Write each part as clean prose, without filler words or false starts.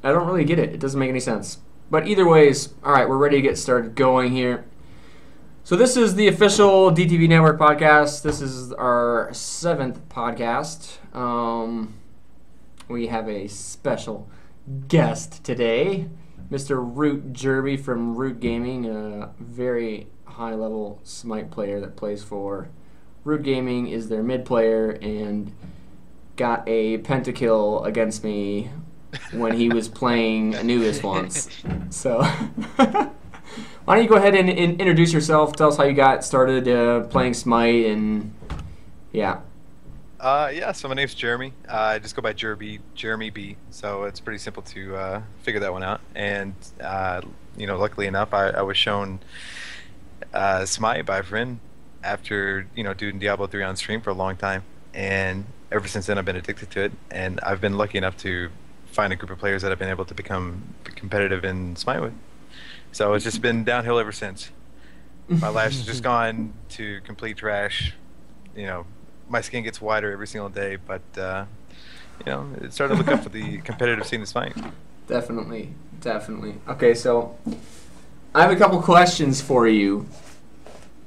I don't really get it. It doesn't make any sense. But either ways, all right, we're ready to get started going here. So this is the official DTV Network podcast. This is our 7th podcast. We have a special guest today, Mr. ROOTJerbie from Root Gaming, a very high-level Smite player that plays for Root Gaming, is their mid player, and got a pentakill against me when he was playing Anubis once. So, why don't you go ahead and introduce yourself? Tell us how you got started playing Smite, and yeah. So my name's Jeremy. I just go by Jeremy B. So it's pretty simple to figure that one out. And luckily enough, I was shown Smite by a friend after doing Diablo 3 on stream for a long time, and ever since then I've been addicted to it. And I've been lucky enough to find a group of players that I've been able to become competitive in Smite with. So it's just been downhill ever since. My life's just gone to complete trash. My skin gets wider every single day, but it's starting to look up for the competitive scene in Smite. Definitely. Okay, so I have a couple questions for you.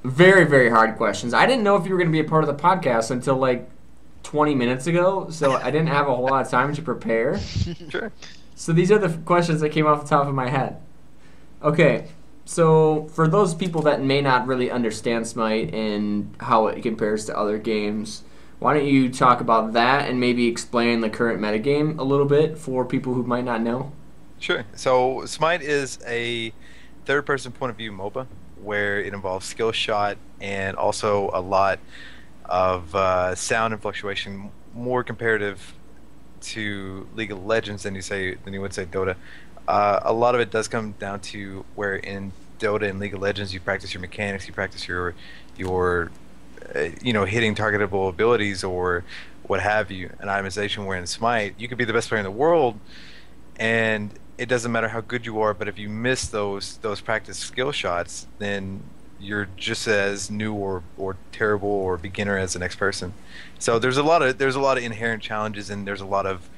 Very, very hard questions. I didn't know if you were going to be a part of the podcast until like 20 minutes ago, so I didn't have a whole lot of time to prepare. Sure. So these are the questions that came off the top of my head. Okay, so for those people that may not really understand Smite and how it compares to other games, why don't you talk about that and maybe explain the current metagame a little bit for people who might not know? Sure. So Smite is a third-person point of view MOBA where it involves skill shot and also a lot of sound and fluctuation, more comparative to League of Legends than you would say Dota. A lot of it does come down to where in Dota and League of Legends you practice your mechanics, you practice your hitting targetable abilities or what have you, an itemization. Where in Smite you could be the best player in the world and it doesn't matter how good you are, but if you miss those practice skill shots, then you're just as new or terrible or beginner as the next person. So there's a lot of inherent challenges, and there's a lot of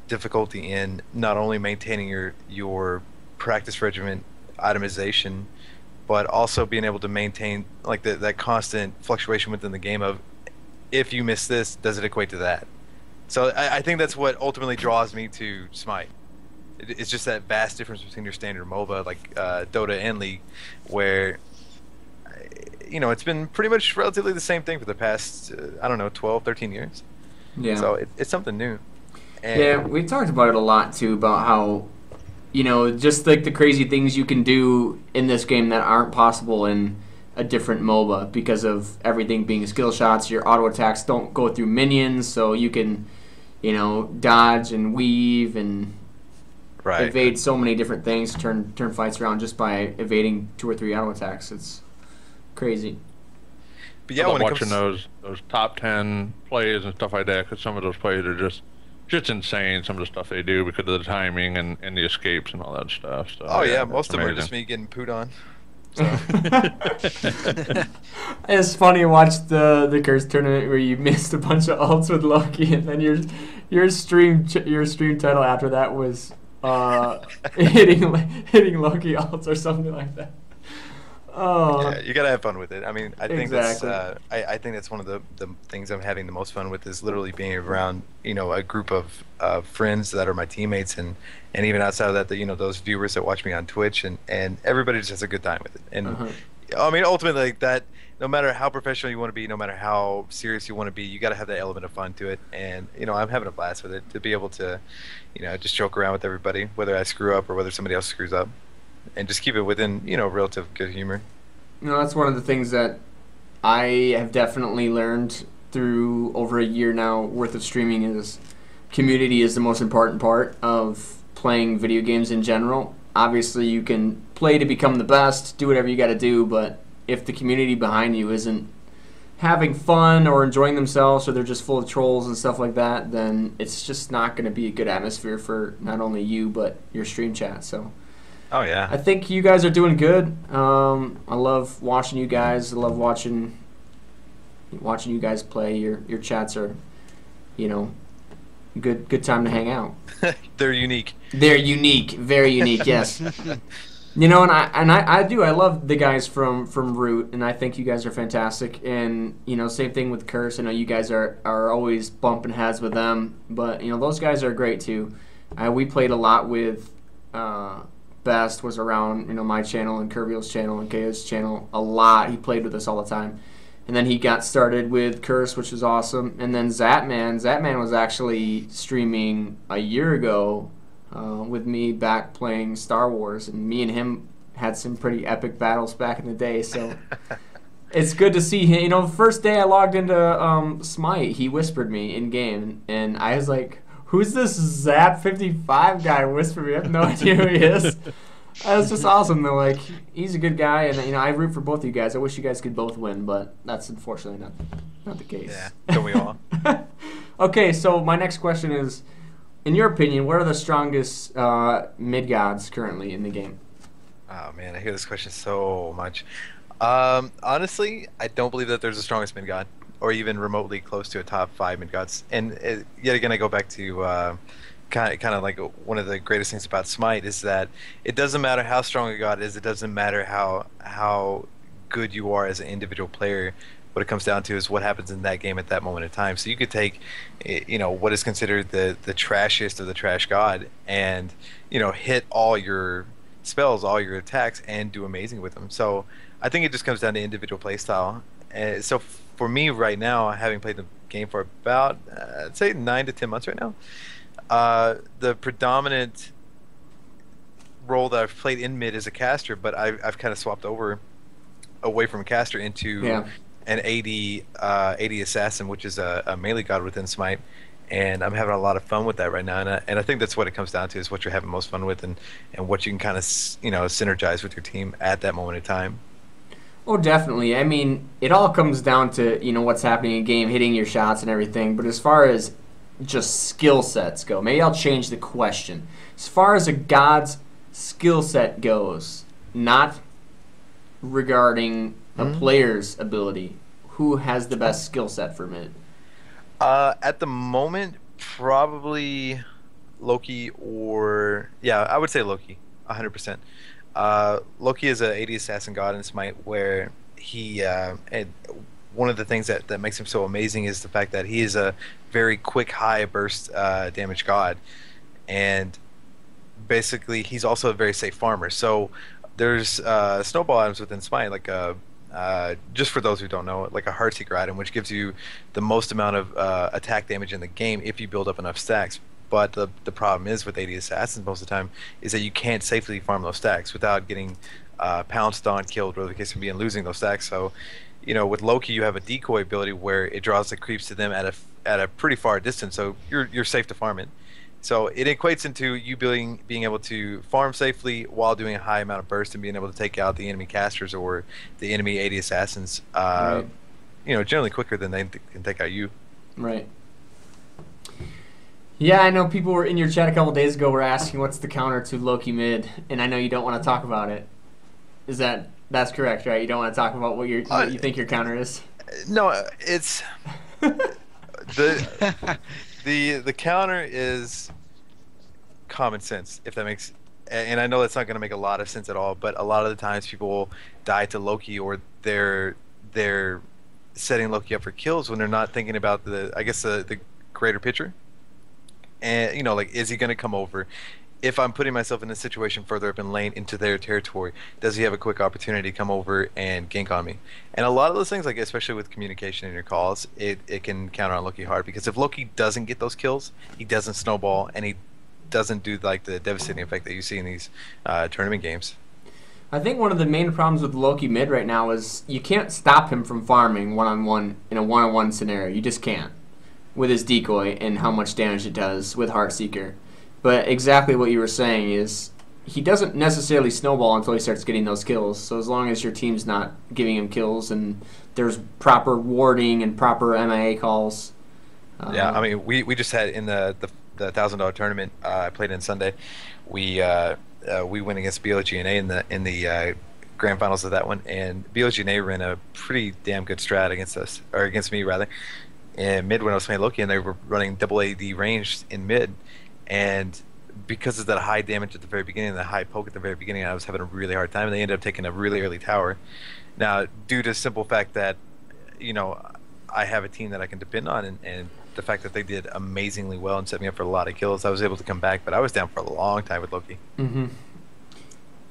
difficulty in not only maintaining your practice regimen itemization, but also being able to maintain like that constant fluctuation within the game of, if you miss this, does it equate to that? So I think that's what ultimately draws me to Smite. It's just that vast difference between your standard MOBA like Dota and League, where it's been pretty much relatively the same thing for the past 12, 13 years. Yeah. So it's something new. And yeah, we talked about it a lot too, about how just like the crazy things you can do in this game that aren't possible in a different MOBA because of everything being skill shots. Your auto attacks don't go through minions, so you can dodge and weave and evade so many different things, turn fights around just by evading 2 or 3 auto attacks. It's crazy. But yeah, when watching those top 10 plays and stuff like that, because some of those plays are just insane, some of the stuff they do because of the timing and the escapes and all that stuff. So, most of them are just me getting pooed on. So. It's funny to watch the Curse tournament where you missed a bunch of ults with Loki, and then your stream title after that was hitting Loki ults or something like that. Oh. Yeah, you gotta have fun with it. I mean, I think exactly. I think that's one of the things I'm having the most fun with, is literally being around a group of friends that are my teammates, and even outside of that, those viewers that watch me on Twitch, and everybody just has a good time with it. And I mean, ultimately, like that, no matter how professional you want to be, no matter how serious you want to be, you got to have that element of fun to it. And I'm having a blast with it, to be able to just joke around with everybody, whether I screw up or whether somebody else screws up, and just keep it within relative good humor. That's one of the things that I have definitely learned through over a year now worth of streaming, is community is the most important part of playing video games in general. Obviously, you can play to become the best, do whatever you got to do, but if the community behind you isn't having fun or enjoying themselves, or they're just full of trolls and stuff like that, then it's just not going to be a good atmosphere for not only you but your stream chat. So Oh yeah. I think you guys are doing good. I love watching you guys. I love watching you guys play. Your chats are, Good time to hang out. They're unique. They're unique, very unique. Yes. You know, and I love the guys from Root, and I think you guys are fantastic. And you know, same thing with Curse. I know you guys are always bumping heads with them, but you know those guys are great too. We played a lot with Best was around, you know, my channel and Curviel's channel and KO's channel a lot. He played with us all the time, and then he got started with Curse, which was awesome. And then Zatman was actually streaming a year ago. With me back playing Star Wars, and me and him had some pretty epic battles back in the day, so it's good to see him. You know, the first day I logged into Smite, he whispered me in-game, and I was like, who's this Zap55 guy whispered me? I have no idea who he is. That was just awesome, though. Like, he's a good guy, and you know, I root for both of you guys. I wish you guys could both win, but that's unfortunately not the case. Yeah, don't we all? Okay, so my next question is, in your opinion, what are the strongest mid-gods currently in the game? Oh, man, I hear this question so much. Honestly, I don't believe that there's the strongest mid-god, or even remotely close to a top 5 mid-gods. And yet again, I go back to kind of like one of the greatest things about Smite is that it doesn't matter how strong a god is, it doesn't matter how good you are as an individual player. What it comes down to is what happens in that game at that moment in time. So you could take, you know, what is considered the trashiest of the trash god, and you know, hit all your spells, all your attacks, and do amazing with them. So I think it just comes down to individual playstyle. So for me right now, having played the game for about I'd say 9 to 10 months right now, the predominant role that I've played in mid is a caster, but I've kind of swapped away from caster into an AD assassin, which is a melee god within Smite, and I'm having a lot of fun with that right now. And I think that's what it comes down to, is what you're having most fun with, and what you can kind of synergize with your team at that moment in time. Oh, definitely. I mean, it all comes down to, you know, what's happening in game, hitting your shots and everything. But as far as just skill sets go, maybe I'll change the question. As far as a god's skill set goes, not regarding a player's ability, who has the best skill set for mid? At the moment, probably Loki, or I would say Loki, 100%. Loki is a AD assassin god in Smite, where he and one of the things that makes him so amazing is the fact that he is a very quick high burst damage god, and basically he's also a very safe farmer. So there's snowball items within Smite, like just for those who don't know, like a Heartseeker item, which gives you the most amount of attack damage in the game if you build up enough stacks. But the problem is with AD Assassins most of the time is that you can't safely farm those stacks without getting pounced on, killed, whatever the case may be, and losing those stacks. So, you know, with Loki, you have a decoy ability where it draws the creeps to them at a pretty far distance, so you're safe to farm it. So it equates into you being able to farm safely while doing a high amount of burst and being able to take out the enemy casters or the enemy AD assassins, right. You know, generally quicker than they can take out you. Right. Yeah, I know people were in your chat a couple days ago were asking what's the counter to Loki mid, and I know you don't want to talk about it. That's correct, right? You don't want to talk about what you think your counter is? No, it's the counter is common sense, if that makes, and I know that's not going to make a lot of sense at all, but a lot of the times people will die to Loki, or they're setting Loki up for kills when they're not thinking about the greater picture. And you know, like, is he going to come over? If I'm putting myself in a situation further up in lane into their territory, does he have a quick opportunity to come over and gank on me? And a lot of those things, like especially with communication in your calls, it can counter on Loki hard, because if Loki doesn't get those kills, he doesn't snowball, and he doesn't do like the devastating effect that you see in these tournament games. I think one of the main problems with Loki mid right now is you can't stop him from farming one-on-one in a one-on-one scenario. You just can't, with his decoy and how much damage it does with Heartseeker. But exactly what you were saying is he doesn't necessarily snowball until he starts getting those kills. So as long as your team's not giving him kills and there's proper warding and proper MIA calls. Yeah, I mean, we just had in the $1,000 tournament I played in Sunday, we went against BLGNA in the grand finals of that one, and BLGNA ran a pretty damn good strat against us, or against me rather. in mid when I was playing Loki, and they were running double AD ranged in mid, and because of that high damage at the very beginning, and the high poke at the very beginning, I was having a really hard time, and they ended up taking a really early tower. Now, due to the simple fact that, I have a team that I can depend on, and the fact that they did amazingly well and set me up for a lot of kills, I was able to come back, but I was down for a long time with Loki. Mm-hmm.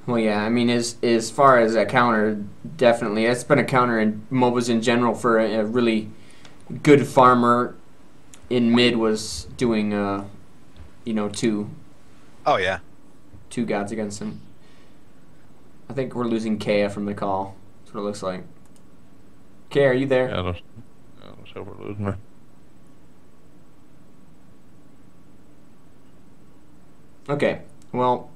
Well, yeah, I mean, as far as a counter, definitely. It's been a counter in MOBAs in general for a really good farmer in mid was doing, two. Oh, yeah. 2 gods against him. I think we're losing Kea from the call. That's what it looks like. Kea, are you there? Yeah, let's hope we're losing her. Okay, well,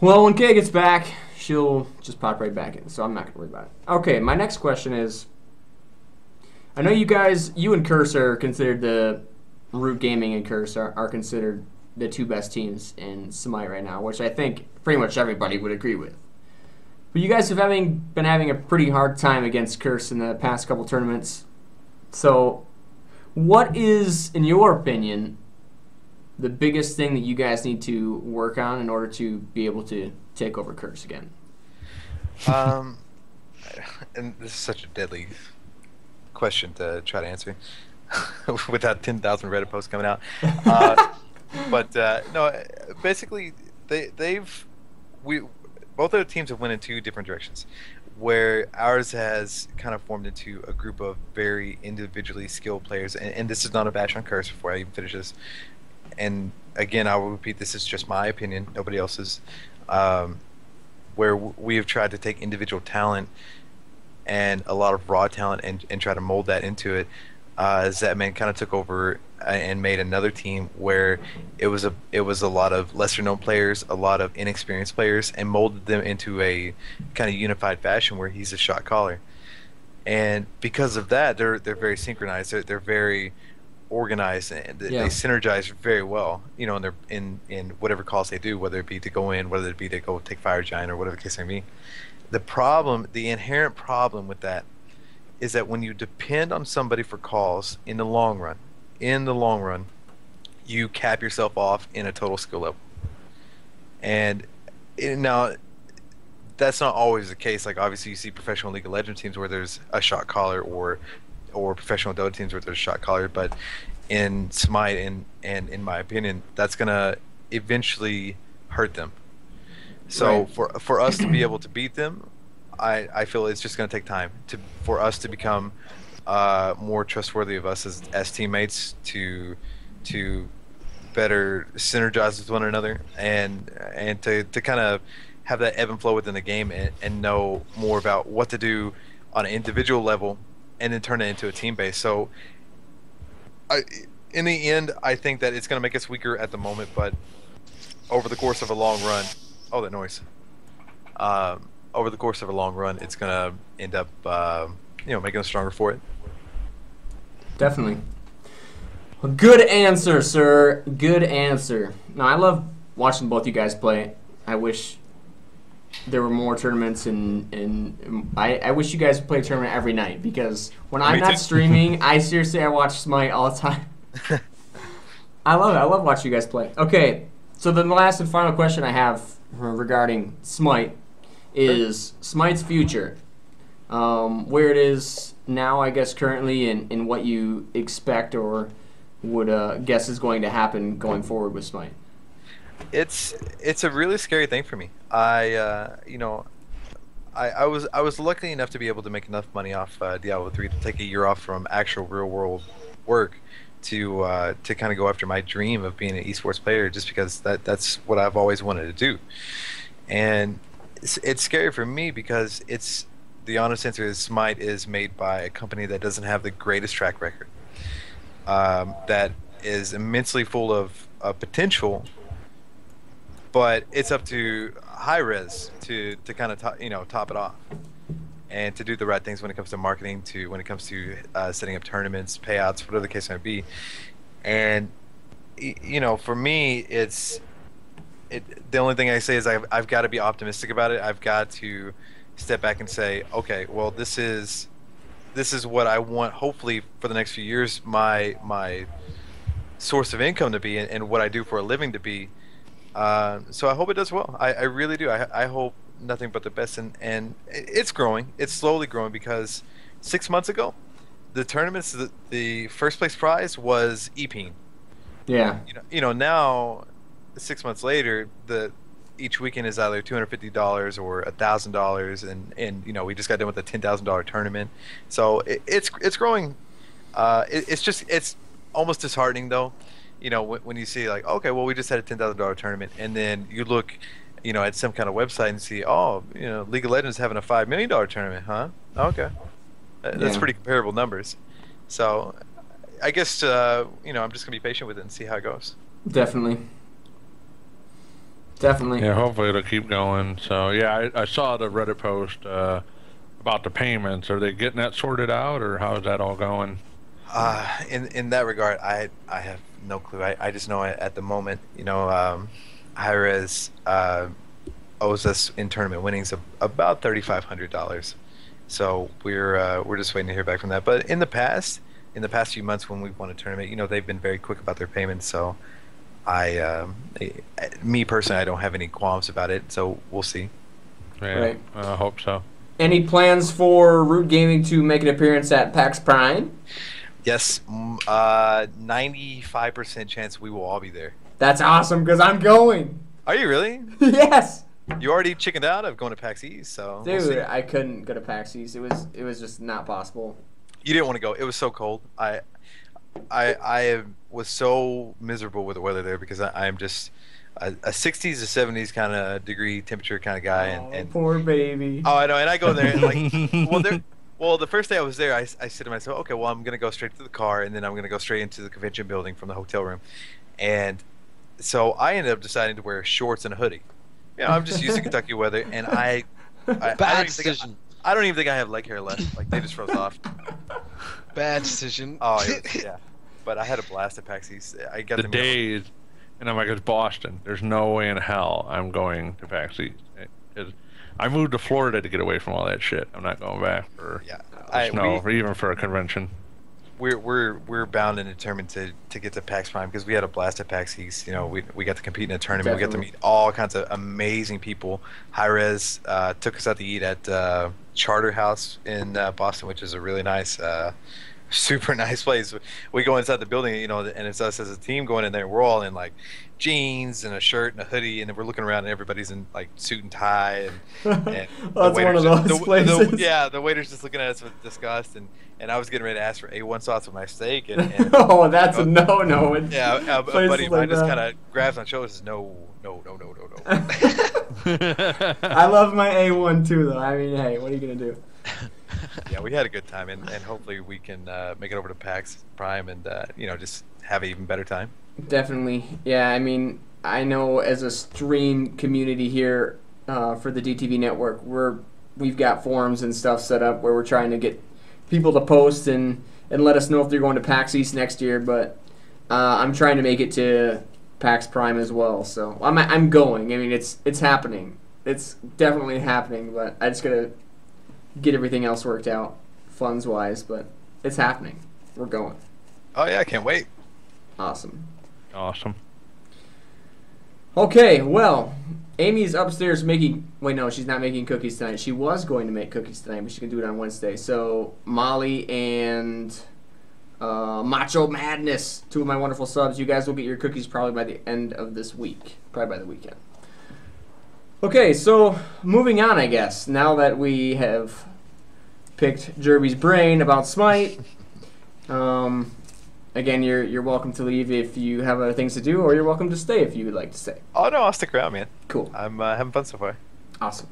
when Kay gets back, she'll just pop right back in, so I'm not going to worry about it. Okay, my next question is, I know you and Curse are considered Root Gaming and Curse are considered the 2 best teams in Smite right now, which I think pretty much everybody would agree with. But you guys have been having a pretty hard time against Curse in the past couple tournaments. So, what is, in your opinion, the biggest thing that you guys need to work on in order to be able to take over Curse again? And this is such a deadly question to try to answer without 10,000 Reddit posts coming out. But no, basically, both of the teams have went in 2 different directions. Where ours has kind of formed into a group of very individually skilled players, and this is not a bash on Curse before I even finish this. And again, I will repeat, this is just my opinion, nobody else's. Where we have tried to take individual talent and a lot of raw talent and try to mold that into it. Zetman kind of took over and made another team where it was a lot of lesser known players, a lot of inexperienced players, and molded them into a kind of unified fashion where he's a shot caller. And because of that, they're very synchronized. They're very organized, and they synergize very well. In whatever calls they do, whether it be to go in, whether it be to go take Fire Giant, or whatever the case may be. The inherent problem with that is that when you depend on somebody for calls in the long run, you cap yourself off in a total skill level. And now, that's not always the case. Like, obviously, you see professional League of Legends teams where there's a shot caller, or professional Dota teams where there's a shot caller. But in Smite, and in my opinion, that's gonna eventually hurt them. So right. for us to be able to beat them, I feel it's just going to take time for us to become more trustworthy of us as teammates, to better synergize with one another, and to kind of have that ebb and flow within the game, and know more about what to do on an individual level, and then turn it into a team base. So in the end, I think that it's going to make us weaker at the moment, but over the course of a long run, that noise. Over the course of a long run, it's going to end up, making us stronger for it. Definitely. Well, good answer, sir. Good answer. No, I love watching both you guys play. I wish there were more tournaments, and I wish you guys would play a tournament every night, because when I'm not streaming, I watch Smite all the time. I love it. I love watching you guys play. Okay, so then the last and final question I have regarding Smite is Smite's future. Where it is now, I guess, currently, and what you expect or would guess is going to happen going forward with Smite. It's a really scary thing for me. I was lucky enough to be able to make enough money off Diablo 3 to take a year off from actual real world work to kind of go after my dream of being an esports player, just because that's what I've always wanted to do. And it's scary for me because the honest answer is Smite is made by a company that doesn't have the greatest track record, that is immensely full of potential, but it's up to high-res to kind of top it off, and to do the right things when it comes to marketing, when it comes to setting up tournaments, payouts, whatever the case may be. And for me, the only thing I say is I've got to be optimistic about it. I've got to step back and say, okay, well, this is this is what I want, hopefully, for the next few years, my source of income to be, and what I do for a living to be. So I hope it does well. I really do. I hope nothing but the best, and it's growing. It's slowly growing because 6 months ago, the tournaments, the first place prize was EPing. Yeah. Now 6 months later, each weekend is either $250 or $1,000, and we just got done with a $10,000 tournament. So it's growing. It's almost disheartening though. When you see like, okay, well, we just had a $10,000 tournament, and then you look, at some kind of website and see, League of Legends having a $5 million tournament, huh? Okay, that's pretty comparable numbers. So, I guess I'm just gonna be patient with it and see how it goes. Definitely. Yeah, hopefully it'll keep going. So yeah, I saw the Reddit post about the payments. Are they getting that sorted out, or how is that all going? In that regard, I have no clue. I just know at the moment, Hi-Rez owes us in tournament winnings of about $3,500. So we're just waiting to hear back from that. But in the past few months when we've won a tournament, they've been very quick about their payments. So me personally, I don't have any qualms about it. So we'll see. Yeah, right. I hope so. Any plans for Root Gaming to make an appearance at PAX Prime? Yes, 95% chance we will all be there. That's awesome, because I'm going. Are you really? Yes. You already chickened out of going to PAX East, so dude, we'll see. I couldn't go to PAX East. It was just not possible. You didn't want to go. It was so cold. I was so miserable with the weather there because I am just a 60s to 70s kind of degree temperature kind of guy, and poor baby. Oh, I know, and I go there and like, well, the first day I was there, I said to myself, okay, well, I'm gonna go straight to the car, and then I'm gonna go straight into the convention building from the hotel room, and so I ended up deciding to wear shorts and a hoodie. I'm just used to Kentucky weather, and I bad decision. I don't even think I have leg hair left. Like, they just froze off. Bad decision. Oh, yeah. But I had a blast at PAX East. I got the days, and I'm like, it's Boston. There's no way in hell I'm going to PAX East. I moved to Florida to get away from all that shit. I'm not going back for snow, or even for a convention. We're bound and determined to get to PAX Prime because we had a blast at PAX East. We got to compete in a tournament. Definitely. We got to meet all kinds of amazing people. Hi-Rez took us out to eat at Charter House in Boston, which is a really nice, super nice place. We go inside the building, and it's us as a team going in there. We're all in like jeans and a shirt and a hoodie, and then we're looking around and everybody's in like suit and tie, and that's one of those places. The waiter's just looking at us with disgust, and I was getting ready to ask for A1 sauce with my steak, and oh, that's a no. Yeah, a buddy of mine just kind of grabs my shoulders and says, no. I love my A1 too, though. I mean, hey, what are you gonna do? Yeah, we had a good time, and hopefully we can make it over to PAX Prime and just have an even better time. Definitely. Yeah, I mean, I know as a stream community here for the DTV Network, we've got forums and stuff set up where we're trying to get people to post and let us know if they're going to PAX East next year. But I'm trying to make it to PAX Prime as well. So I'm going. I mean, it's happening. It's definitely happening. But I just gotta get everything else worked out, funds wise. But it's happening. We're going. Oh yeah, I can't wait. Awesome. Okay, well, Amy's upstairs making... Wait, no, she's not making cookies tonight. She was going to make cookies tonight, but she can do it on Wednesday. So, Molly and Macho Madness, two of my wonderful subs, you guys will get your cookies probably by the end of this week. Probably by the weekend. Okay, so, moving on, I guess. Now that we have picked Jerbie's brain about Smite... Again, you're welcome to leave if you have other things to do, or you're welcome to stay if you would like to stay. Oh, no, I'll stick around, man. Cool. I'm having fun so far. Awesome.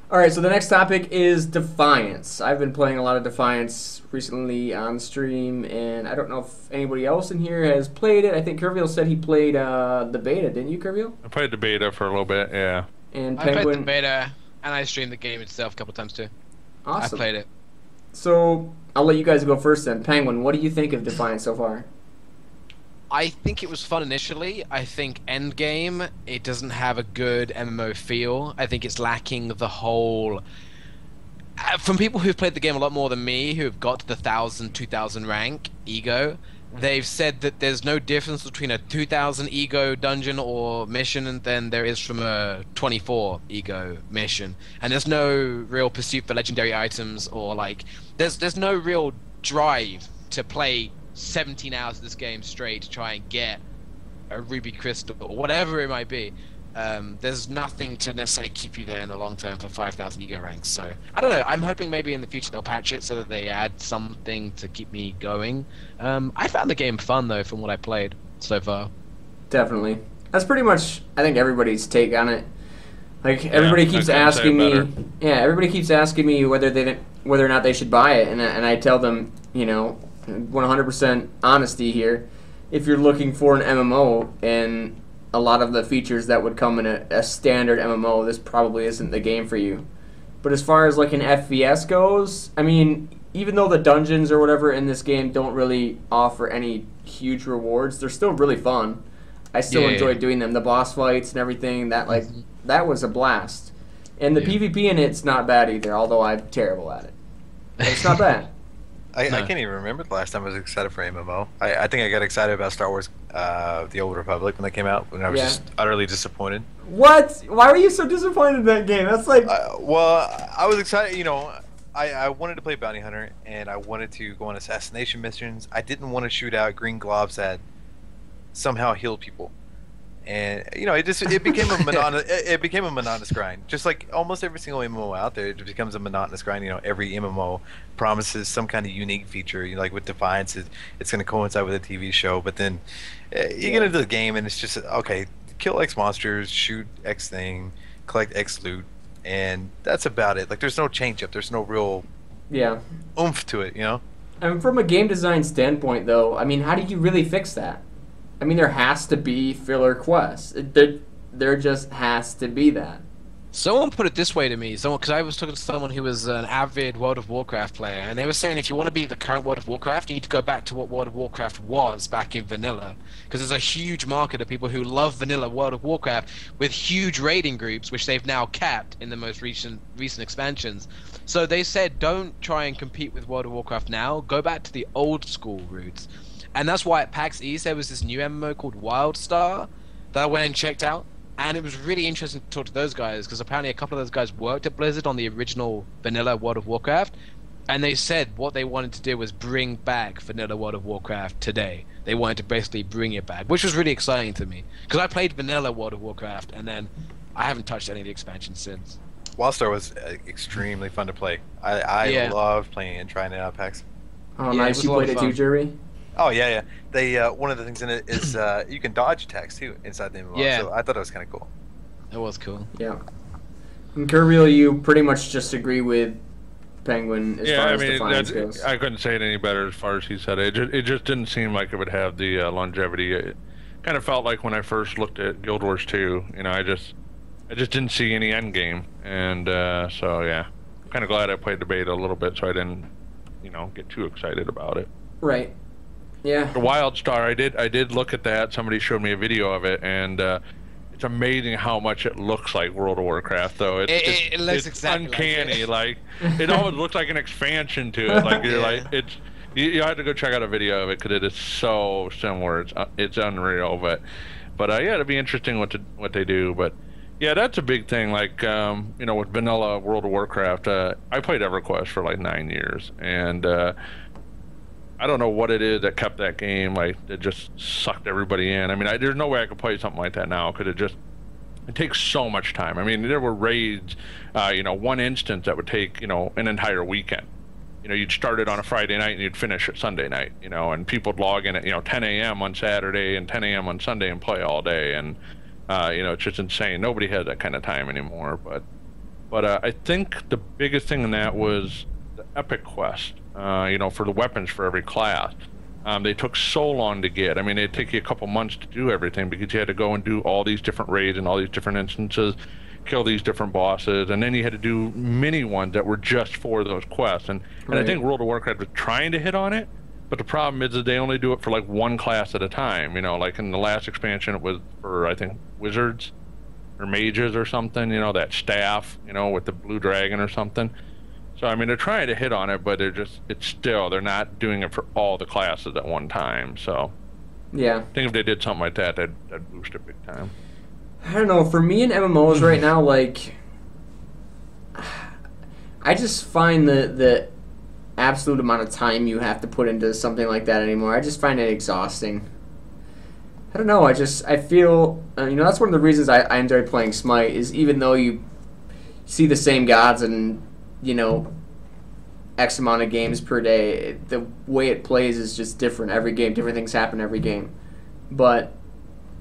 All right, so the next topic is Defiance. I've been playing a lot of Defiance recently on stream, and I don't know if anybody else in here has played it. I think Kerviel said he played the beta, didn't you, Kerviel? I played the beta for a little bit, yeah. And I played the beta, and I streamed the game itself a couple times too. Awesome. I played it. So, I'll let you guys go first then. Penguin, what do you think of Defiance so far? I think it was fun initially. I think endgame, it doesn't have a good MMO feel. I think it's lacking the whole from people who've played the game a lot more than me, who've got to the 1,000, 2,000 rank ego, they've said that there's no difference between a 2,000 ego dungeon or mission than there is from a 24 ego mission, and there's no real pursuit for legendary items, or like there's no real drive to play 17 hours of this game straight to try and get a ruby crystal or whatever it might be. There's nothing to necessarily keep you there in the long term for 5,000 ego ranks. So I don't know. I'm hoping maybe in the future they'll patch it so that they add something to keep me going. I found the game fun though, from what I played so far. Definitely. That's pretty much, I think, everybody's take on it. Like everybody keeps asking me, everybody keeps asking me whether or not they should buy it, and I tell them, 100% honesty here. If you're looking for an MMO and a lot of the features that would come in a standard MMO, this probably isn't the game for you. But as far as like an FPS goes, I mean, even though the dungeons or whatever in this game don't really offer any huge rewards, they're still really fun. I still enjoy doing them. The boss fights and everything, that was a blast. And the PvP in it's not bad either, although I'm terrible at it. But it's not bad. I can't even remember the last time I was excited for MMO. I think I got excited about Star Wars The Old Republic when they came out, when I was just utterly disappointed. What? Why were you so disappointed in that game? That's like... well, I was excited, I wanted to play Bounty Hunter, and I wanted to go on assassination missions. I didn't want to shoot out green globs that somehow healed people. And it became a monotonous grind. Just like almost every single MMO out there, it becomes a monotonous grind. Every MMO promises some kind of unique feature. Like with Defiance, it's going to coincide with a TV show. But then you get into the game and it's just okay, kill X monsters, shoot X thing, collect X loot, and that's about it. Like there's no change up. There's no real oomph to it. And from a game design standpoint, though, I mean, how do you really fix that? I mean, there has to be filler quests. There just has to be that. Someone put it this way to me, because I was talking to someone who was an avid World of Warcraft player, and they were saying if you want to be the current World of Warcraft, you need to go back to what World of Warcraft was back in vanilla, because there's a huge market of people who love vanilla World of Warcraft with huge raiding groups, which they've now capped in the most recent expansions. So they said, don't try and compete with World of Warcraft now. Go back to the old school roots. And that's why at PAX East there was this new MMO called WildStar that I went and checked out, and it was really interesting to talk to those guys, because apparently a couple of those guys worked at Blizzard on the original vanilla World of Warcraft, and they said what they wanted to do was bring back vanilla World of Warcraft today. They wanted to basically bring it back, which was really exciting to me, because I played vanilla World of Warcraft and then I haven't touched any of the expansions since. WildStar was extremely fun to play. I loved playing and trying it out at PAX. Oh, nice. You played it too, Jerry? Oh yeah. They one of the things in it is you can dodge attacks too inside the MMO. Yeah. So I thought it was kind of cool. It was cool. Yeah. And Kerbiel, you pretty much just agree with Penguin as far as Defiance goes. I couldn't say it any better as far as he said it. It just didn't seem like it would have the longevity. It kind of felt like when I first looked at Guild Wars 2, I just didn't see any end game, and so yeah, I'm kind of glad I played the beta a little bit so I didn't, get too excited about it. Right. Yeah. The WildStar, I did look at that. Somebody showed me a video of it, and it's amazing how much it looks like World of Warcraft. Though it looks exactly uncanny. Like it almost looks like an expansion to it. Like you're like you have to go check out a video of it because it is so similar. It's unreal. But it'll be interesting what they do. But yeah, that's a big thing. Like with vanilla World of Warcraft, I played EverQuest for like 9 years, and I don't know what it is that kept that game, like, it just sucked everybody in. I mean, there's no way I could play something like that now, because it takes so much time. I mean, there were raids, one instance that would take, an entire weekend. You'd start it on a Friday night and you'd finish it Sunday night, and people would log in at, 10 a.m. on Saturday and 10 a.m. on Sunday and play all day. And, it's just insane. Nobody has that kind of time anymore. But I think the biggest thing in that was the Epic Quest. For the weapons for every class. They took so long to get. I mean, it'd take you a couple months to do everything because you had to go and do all these different raids and all these different instances, kill these different bosses, and then you had to do mini ones that were just for those quests. And I think World of Warcraft was trying to hit on it, but the problem is that they only do it for like one class at a time. Like in the last expansion, it was for, I think, wizards or mages or something, that staff, with the blue dragon or something. So I mean, they're trying to hit on it, but they're not doing it for all the classes at one time. So yeah, I think if they did something like that, that'd boost it big time. I don't know. For me in MMOs right now, like, I just find the absolute amount of time you have to put into something like that anymore, I just find it exhausting. I don't know. I feel, that's one of the reasons I enjoy playing Smite, is even though you see the same gods and, X amount of games per day, the way it plays is just different every game. Different things happen every game. But,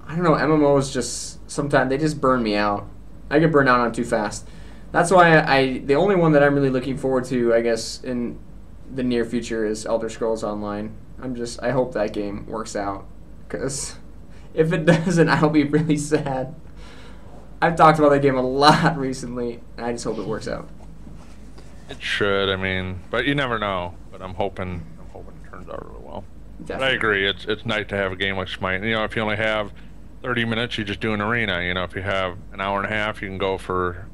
I don't know, MMOs just, sometimes they just burn me out. I get burned out on too fast. That's why the only one that I'm really looking forward to, I guess, in the near future is Elder Scrolls Online. I hope that game works out, because if it doesn't, I'll be really sad. I've talked about that game a lot recently, and I just hope it works out. It should, but you never know. But I'm hoping it turns out really well. Definitely. But I agree, it's nice to have a game like Smite. If you only have 30 minutes, you just do an arena. If you have an hour and a half, you can go for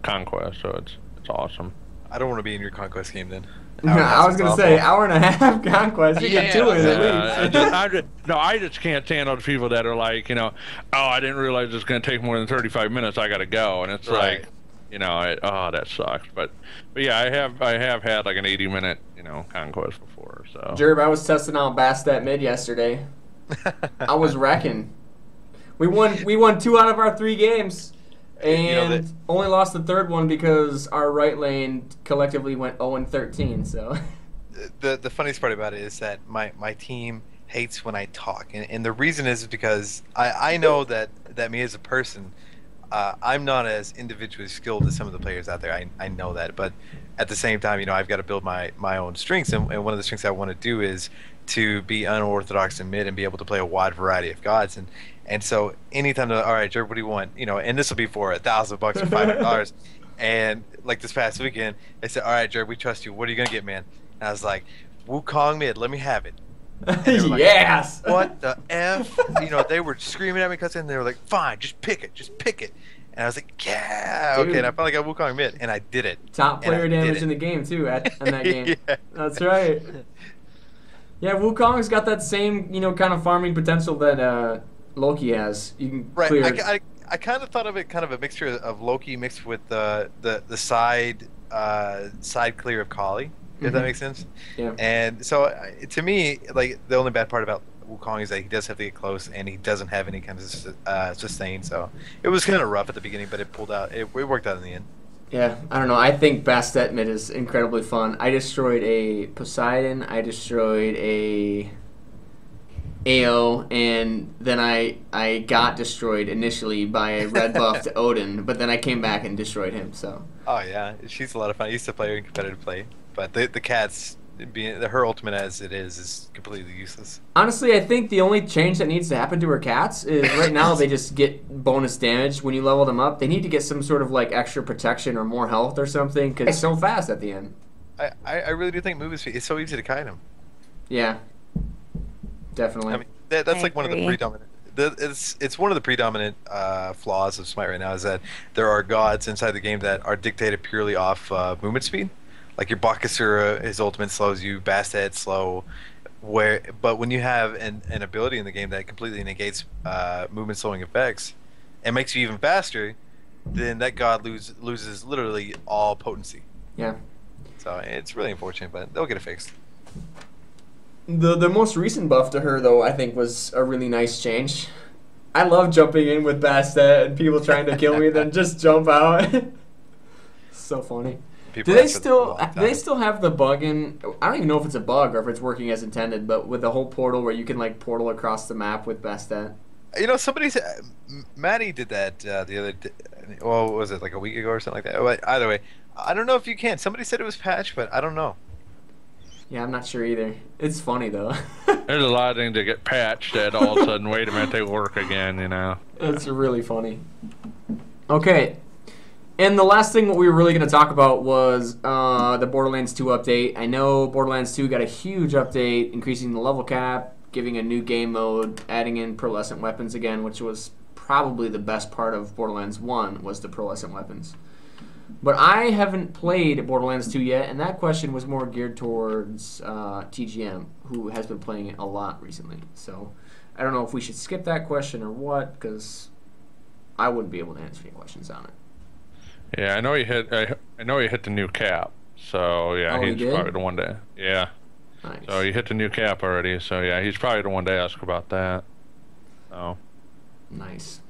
conquest. So it's awesome. I don't want to be in your conquest game then. I was gonna say hour and a half conquest. You get 2 in at least. I just can't stand those people that are like, I didn't realize it's gonna take more than 35 minutes. I gotta go, and it's like, that sucks. But yeah, I have had like an 80-minute conquest before. So Jerb, I was testing out Bastet mid yesterday. I was wrecking. We won 2 out of our 3 games. And only lost the 3rd one because our right lane collectively went 0-13. So the funniest part about it is that my team hates when I talk, and the reason is because I know that me as a person, I'm not as individually skilled as some of the players out there. I know that, but at the same time, I've got to build my own strengths, and one of the strengths I want to do is to be unorthodox in mid and be able to play a wide variety of gods. And so anytime, all right, Jerb, what do you want? And this will be for $1,000 or $500. And like this past weekend, they said, all right, Jerb, we trust you. What are you going to get, man? And I was like, Wukong mid, let me have it. Like, yes! What the F? They were screaming at me because they were like, fine, just pick it. And I was like, yeah, Dude. okay. And I finally got Wukong mid, and I did it. Top player damage in the game, too, in that game. Yeah. That's right. Yeah, Wukong's got that same, kind of farming potential that Loki has. You can clear. I kind of thought of it kind of a mixture of Loki mixed with the side clear of Kali, if that makes sense. Yeah. And so to me, like, the only bad part about Wukong is that he does have to get close, and he doesn't have any kind of sustain. So it was kind of rough at the beginning, but it pulled out. It worked out in the end. Yeah, I don't know. I think Bastet mid is incredibly fun. I destroyed a Poseidon. I destroyed a AO, and then I got destroyed initially by a red buff to Odin, but then I came back and destroyed him. So. Oh yeah, she's a lot of fun. I used to play her in competitive play, but the cat's her ultimate as it is completely useless. Honestly, I think the only change that needs to happen to her cats is right now they just get bonus damage when you level them up. They need to get some sort of like extra protection or more health or something because it's so fast at the end. I really do think movies, it's so easy to kite them. Yeah, definitely. I mean, that's like one of the predominant. It's one of the predominant flaws of Smite right now is that there are gods inside the game that are dictated purely off movement speed. Like your Bakasura, his ultimate slows you, Bastet slow. But when you have an ability in the game that completely negates movement slowing effects and makes you even faster, then that god loses literally all potency. Yeah. So it's really unfortunate, but they'll get it fixed. The most recent buff to her, though, I think was a really nice change. I love jumping in with Bastet and people trying to kill me, then just jump out. So funny. Do they still have the bug in? I don't even know if it's a bug or if it's working as intended, but with the whole portal where you can like portal across the map with Bastet. Somebody said Maddie did that the other day. Well, was it like a week ago or something like that? But either way, I don't know if you can. Somebody said it was patched, but I don't know. Yeah, I'm not sure either. It's funny though. There's a lot of things that get patched that all of a sudden, wait a minute, they work again. It's really funny. Okay. And the last thing what we were really going to talk about was the Borderlands 2 update. I know Borderlands 2 got a huge update, increasing the level cap, giving a new game mode, adding in pearlescent weapons again, which was probably the best part of Borderlands 1 was the pearlescent weapons. But I haven't played Borderlands 2 yet, and that question was more geared towards TGM, who has been playing it a lot recently. So I don't know if we should skip that question or what, because I wouldn't be able to answer any questions on it. Yeah, I know he hit. I know he hit the new cap. So yeah, he's probably the one to. Yeah. Nice. So he hit the new cap already. So yeah, he's probably the one to ask about that. So. Nice.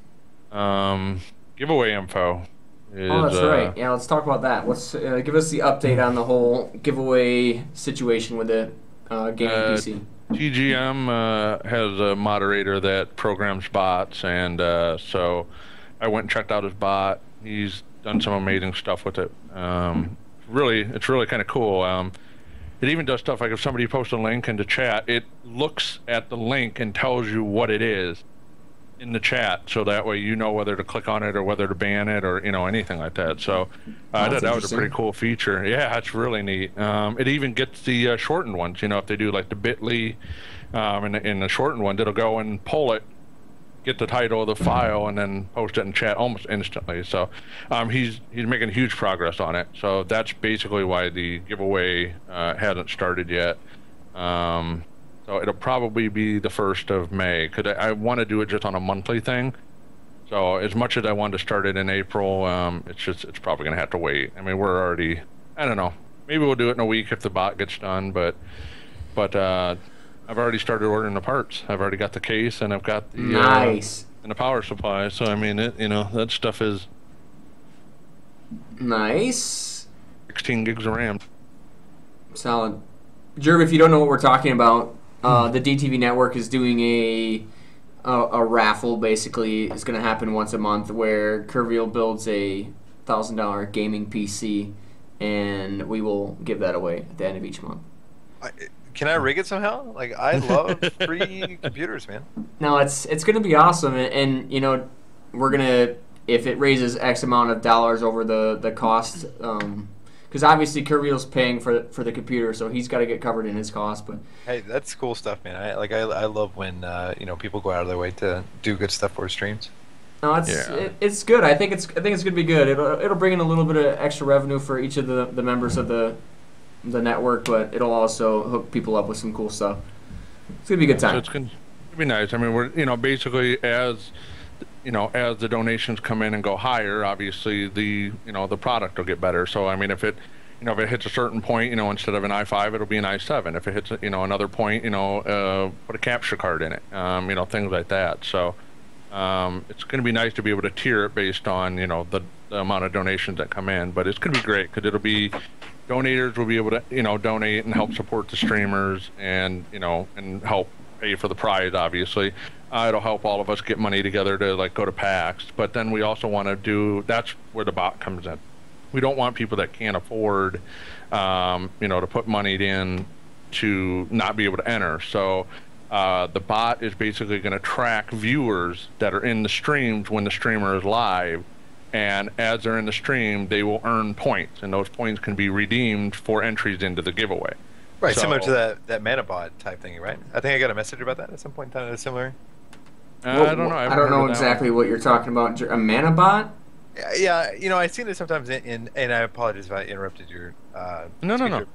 Giveaway info. That's right. Yeah, let's talk about that. Let's give us the update on the whole giveaway situation with the gaming PC. TGM has a moderator that programs bots, and so I went and checked out his bot. He's done some amazing stuff with it. It's really kind of cool. It even does stuff like if somebody posts a link into chat, it looks at the link and tells you what it is in the chat, so that way you know whether to click on it or whether to ban it or anything like that. So I thought that was a pretty cool feature. Yeah, it's really neat. It even gets the shortened ones. If they do like the bit.ly in the shortened one, it'll go and pull it, get the title of the file, and then post it in chat almost instantly. So he's making huge progress on it. So that's basically why the giveaway hasn't started yet. So it'll probably be the 1st of May, because I want to do it just on a monthly thing. So as much as I wanted to start it in April, it's probably going to have to wait. I mean, we're already, I don't know, maybe we'll do it in a week if the bot gets done, but I've already started ordering the parts. I've already got the case, and I've got the nice and the power supply. So I mean, that stuff is nice. 16 gigs of RAM. Solid. Jerb, if you don't know what we're talking about, the DTV Network is doing a raffle. Basically, it's going to happen once a month where Kerviel builds a $1,000 gaming PC, and we will give that away at the end of each month. Can I rig it somehow? Like, I love free computers, man. No, it's going to be awesome, and we're going to, if it raises X amount of dollars over the cost, because obviously Kerviel's paying for the computer, so he's got to get covered in his cost. But hey, that's cool stuff, man. I love when people go out of their way to do good stuff for streams. No, it's good. I think it's going to be good. It'll bring in a little bit of extra revenue for each of the members of the network, but it'll also hook people up with some cool stuff. It's going to be a good time. So it's going to be nice. I mean, we're basically as the donations come in and go higher, obviously the product will get better. So I mean, if it hits a certain point, instead of an i5, it'll be an i7. If it hits another point, put a capture card in it, things like that. So it's going to be nice to be able to tier it based on the amount of donations that come in. But it's going to be great because it'll be donators will be able to donate and help support the streamers and and help pay for the prize, obviously. It'll help all of us get money together to go to PAX, but then we also want to do, that's where the bot comes in. We don't want people that can't afford to put money in to not be able to enter. So the bot is basically going to track viewers that are in the streams when the streamer is live, and as they're in the stream, they will earn points, and those points can be redeemed for entries into the giveaway. Right, so, similar to that Manabot type thing, right? I think I got a message about that at some point in time. Similar. I don't know. I don't know exactly what you're talking about. A Manabot? Yeah, I've seen it sometimes and I apologize if I interrupted your. No.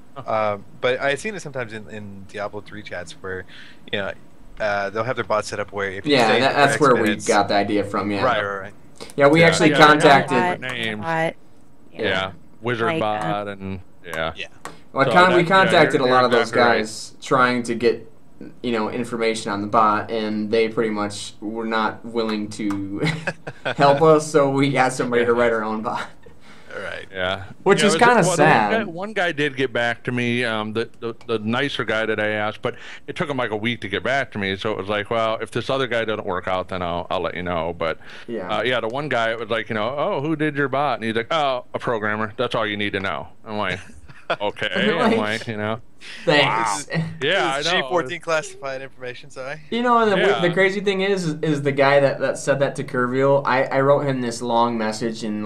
But I've seen it sometimes in Diablo 3 chats where, they'll have their bot set up where if you stay that's where minutes, we got the idea from. Yeah. Right. Yeah, we actually contacted. Names. Wizard Bot and yeah. Well, we contacted a lot of those guys trying to get, information on the bot, and they pretty much were not willing to help us, so we asked somebody to write our own bot. All right. Yeah. Which is kind of sad. One guy did get back to me, the nicer guy that I asked, but it took him like a week to get back to me, so it was like, well, if this other guy doesn't work out, then I'll let you know. But the one guy, it was like, oh, who did your bot? And he's like, oh, a programmer. That's all you need to know. I'm like, okay. I'm like, Thanks. Wow. Yeah, I know. G14 classified information, sorry. The crazy thing is the guy that said that to Kerviel, I wrote him this long message and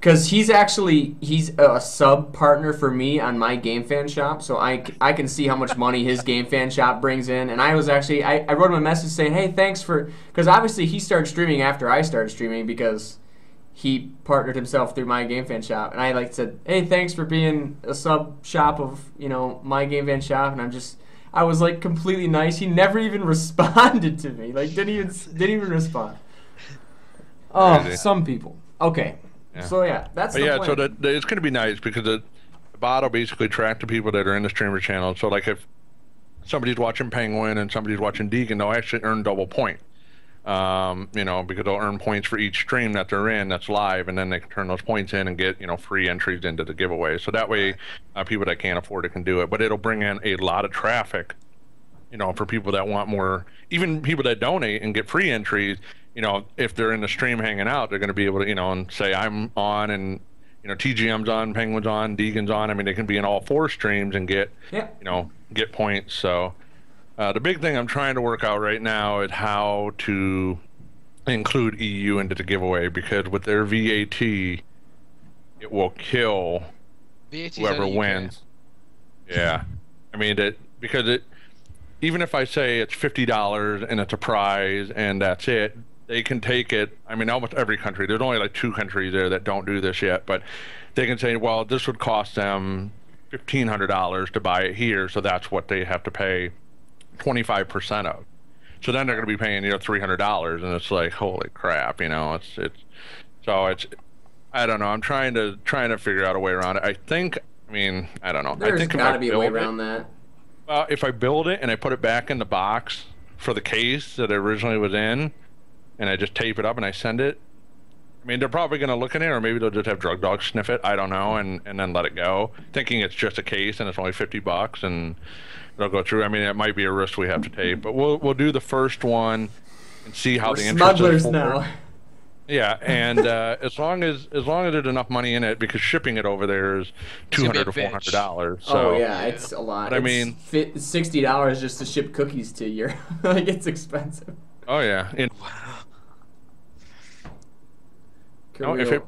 because he's a sub partner for me on my Game Fan shop, so I can see how much money his Game Fan shop brings in. And I was actually, I wrote him a message saying, hey, thanks for, because obviously he started streaming after I started streaming because he partnered himself through My Game Fan Shop, and I like said, "Hey, thanks for being a sub shop of My Game Fan Shop," and I was like completely nice. He never even responded to me. Like didn't even respond. Oh, some people. Okay. Yeah. So that's the plan. So it's going to be nice because the bot will basically track the people that are in the streamer channel. So like if somebody's watching Penguin and somebody's watching Deacon, they'll actually earn double point. Because they'll earn points for each stream that they're in that's live, and then they can turn those points in and get free entries into the giveaway. So that way, people that can't afford it can do it. But it'll bring in a lot of traffic, for people that want more. Even people that donate and get free entries. If they're in the stream hanging out, they're going to be able to, and say I'm on, and TGM's on, Penguin's on, Deegan's on. I mean, they can be in all 4 streams and get, get points. So the big thing I'm trying to work out right now is how to include EU into the giveaway, because with their VAT, it will kill whoever wins. Yeah, I mean because even if I say it's $50 and it's a prize and that's it. They can take it. I mean, almost every country. There's only like 2 countries there that don't do this yet, but they can say, well, this would cost them $1,500 to buy it here, so that's what they have to pay 25% of. So then they're going to be paying $300, and it's like, holy crap, it's I don't know. I'm trying to figure out a way around it. I don't know. There's got to be a way around that. Well, if I build it and I put it back in the box for the case that it originally was in, and I just tape it up and I send it, I mean, they're probably going to look in it, or maybe they'll just have drug dogs sniff it. I don't know, and then let it go, thinking it's just a case and it's only $50, and they'll go through. I mean, it might be a risk we have to take, but we'll do the first one and see how the interest smugglers is now. Yeah, and as long as there's enough money in it, because shipping it over there is $200 to $400. So, it's a lot. I mean, $60 just to ship cookies to Europe. Like, it's expensive. Oh yeah.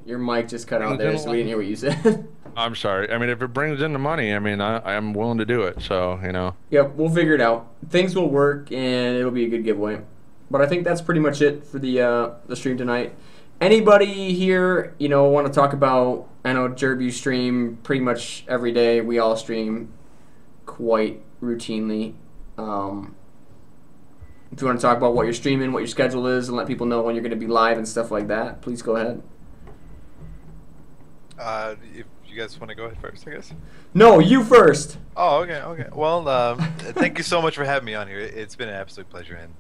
Your mic just cut out there, so we didn't hear what you said. I'm sorry. I mean, if it brings in the money, I mean, I'm willing to do it. So Yep, we'll figure it out. Things will work, and it'll be a good giveaway. But I think that's pretty much it for the stream tonight. Anybody here, want to talk about? I know Jerbie stream pretty much every day. We all stream quite routinely. If you want to talk about what you're streaming, what your schedule is, and let people know when you're going to be live and stuff like that, please go ahead. If you guys want to go ahead first, I guess. No, you first. Oh, okay. Well, thank you so much for having me on here. It's been an absolute pleasure, and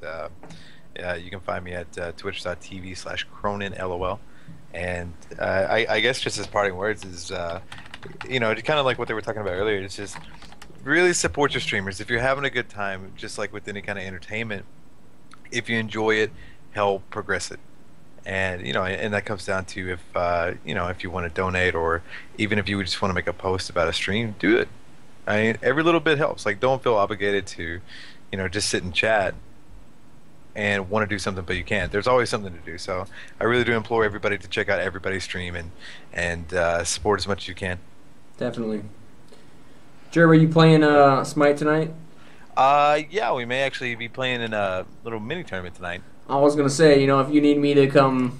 you can find me at twitch.tv/CroninLOL. And I guess just as parting words is, kind of like what they were talking about earlier. It's just really support your streamers. If you're having a good time, just like with any kind of entertainment, if you enjoy it, help progress it. And and that comes down to if you want to donate, or even if you just want to make a post about a stream, do it. I mean, every little bit helps. Like, don't feel obligated to, just sit and chat and want to do something, but you can't. There's always something to do. So I really do implore everybody to check out everybody's stream and support as much as you can. Definitely. Jer, are you playing Smite tonight? Yeah, we may actually be playing in a little mini tournament tonight. I was gonna say, if you need me to come,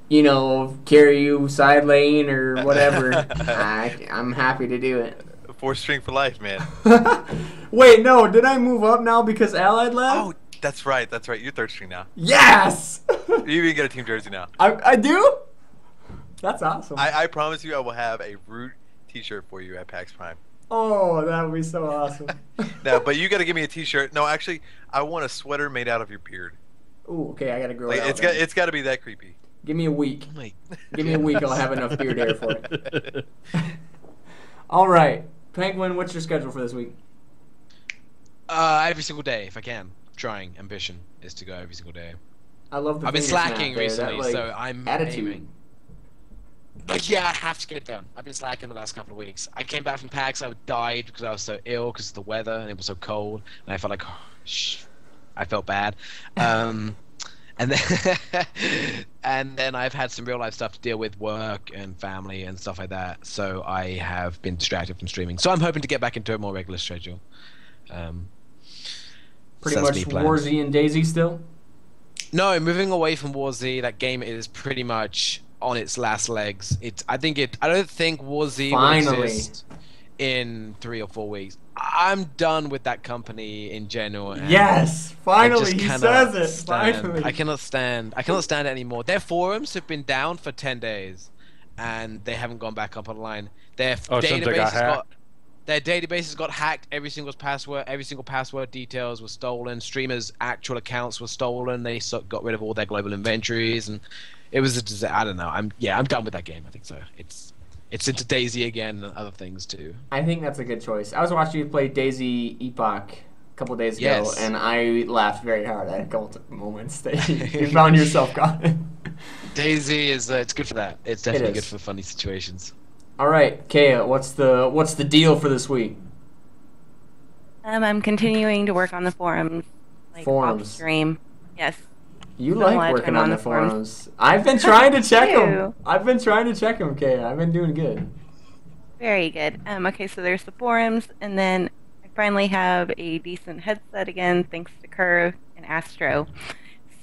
carry you side lane or whatever, I'm happy to do it. 4-string for life, man. Wait, no, did I move up now because Allied left? Oh, that's right. You're 3rd string now. Yes! You even get a team jersey now. I do? That's awesome. I promise you I will have a Root t-shirt for you at PAX Prime. Oh, that would be so awesome. No, but you got to give me a t-shirt. No, actually, I want a sweater made out of your beard. Ooh, okay, I got to grow it out. It's got to be that creepy. Give me a week. Give me a week, I'll have enough beard hair for it. All right. Penguin, what's your schedule for this week? Every single day, if I can. Trying. Ambition is to go every single day. I love the I've been slacking recently, that, so I'm attitude. But yeah, I have to get it done. I've been slacking the last couple of weeks. I came back from PAX, I died because I was so ill because of the weather and it was so cold, and I felt like, I felt bad. And then I've had some real life stuff to deal with, work and family and stuff like that. So I have been distracted from streaming. So I'm hoping to get back into a more regular schedule. Pretty much Warzy and Daisy still? No, moving away from Warzy. That game is pretty much on its last legs. I don't think War Z will Finally. exist in 3 or 4 weeks. I'm done with that company in general. Yes, finally he says it. Finally, I cannot stand it anymore. Their forums have been down for 10 days, and they haven't gone back up online. Their databases got hacked. Every single password details were stolen. Streamers' actual accounts were stolen. They got rid of all their global inventories, and it was a disaster. I don't know. I'm done with that game. I think so. It's into Daisy again and other things too. I think that's a good choice. I was watching you play Daisy Epoch a couple days ago, and I laughed very hard at a couple moments that you found yourself caught. Daisy is it's good for that. It's definitely good for funny situations. All right, Kea, what's the deal for this week? I'm continuing to work on the forums, off stream. Yes. You like working on the forums. I've been trying to check them. Kea. I've been doing good. Very good. Okay, so there's the forums, and then I finally have a decent headset again, thanks to Curve and Astro.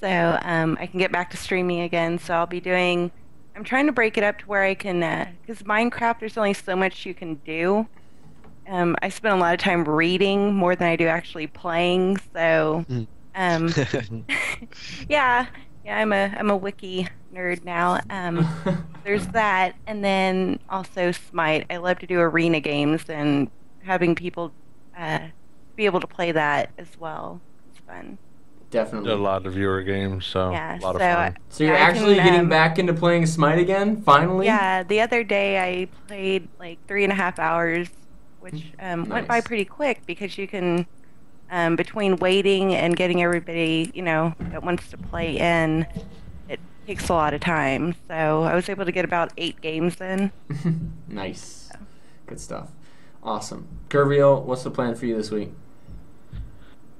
So I can get back to streaming again. So I'll be doing. I'm trying to break it up to where I can, because Minecraft, there's only so much you can do. I spend a lot of time reading more than I do actually playing. So. Yeah, I'm a wiki nerd now. There's that, and then also Smite. I love to do arena games and having people be able to play that as well. It's fun. Definitely. A lot of viewer games, so yeah, a lot of fun. So you're actually getting back into playing Smite again, finally? Yeah, the other day I played like 3.5 hours, which went by pretty quick because you can. Between waiting and getting everybody, that wants to play in, it takes a lot of time. So I was able to get about 8 games in. Nice. So. Good stuff. Awesome. Curvio, what's the plan for you this week?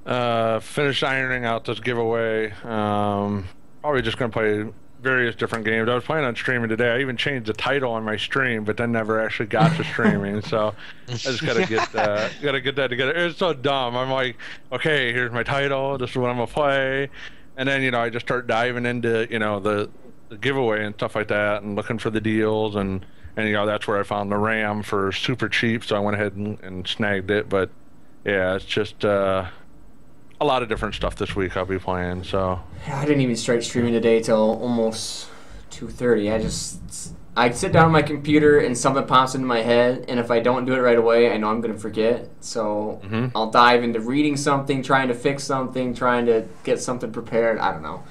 Finish ironing out this giveaway. Probably just going to play various different games. I was planning on streaming today. I even changed the title on my stream, but then never actually got to streaming. So I just gotta get that together. It's so dumb. I'm like, okay, here's my title. This is what I'm gonna play, and then I just start diving into the giveaway and stuff like that, and looking for the deals, and that's where I found the RAM for super cheap. So I went ahead and snagged it. But yeah, it's just. A lot of different stuff this week I'll be playing, so... Yeah, I didn't even start streaming today till almost 2:30. I sit down on my computer and something pops into my head, and if I don't do it right away, I know I'm going to forget. So I'll dive into reading something, trying to fix something, trying to get something prepared. I don't know.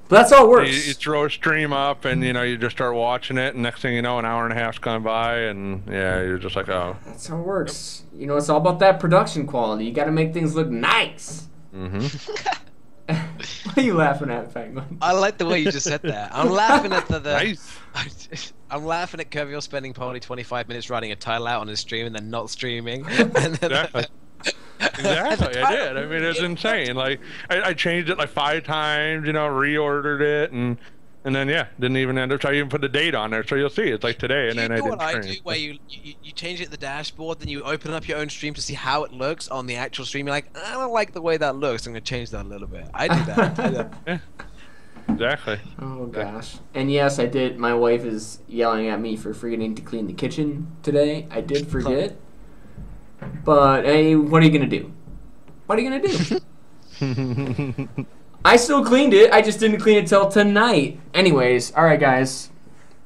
But that's how it works. You throw a stream up, and you just start watching it, and next thing you know, an hour and a half's gone by, and you're just like, oh. That's how it works. It's all about that production quality. You got to make things look nice. What are you laughing at, Penguin? I like the way you just said that. I'm laughing at the nice. I'm laughing at Curvio spending probably 25 minutes writing a title out on his stream and then not streaming. And then Exactly, I did. I mean, it's insane. Like, I changed it like 5 times, reordered it, and then didn't even end up. So I even put the date on there, so you'll see it's like today, and then I didn't. What I do, where you change it at the dashboard, then you open up your own stream to see how it looks on the actual stream. You're like, I don't like the way that looks. I'm gonna change that a little bit. I do that. Yeah. Exactly. Oh gosh. And yes, I did. My wife is yelling at me for forgetting to clean the kitchen today. I did forget. But hey, what are you gonna do? I still cleaned it. I just didn't clean it till tonight. Anyways, all right, guys.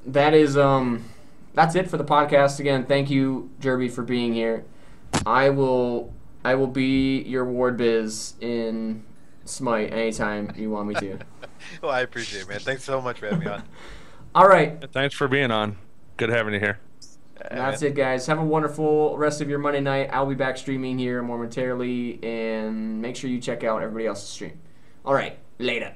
That's it for the podcast. Again, thank you, Jerbie, for being here. I will be your ward biz in Smite anytime you want me to. Well, I appreciate it, man. Thanks so much for having me on. All right. Thanks for being on. Good having you here. That's it, guys. Have a wonderful rest of your Monday night. I'll be back streaming here momentarily, and make sure you check out everybody else's stream. All right, later.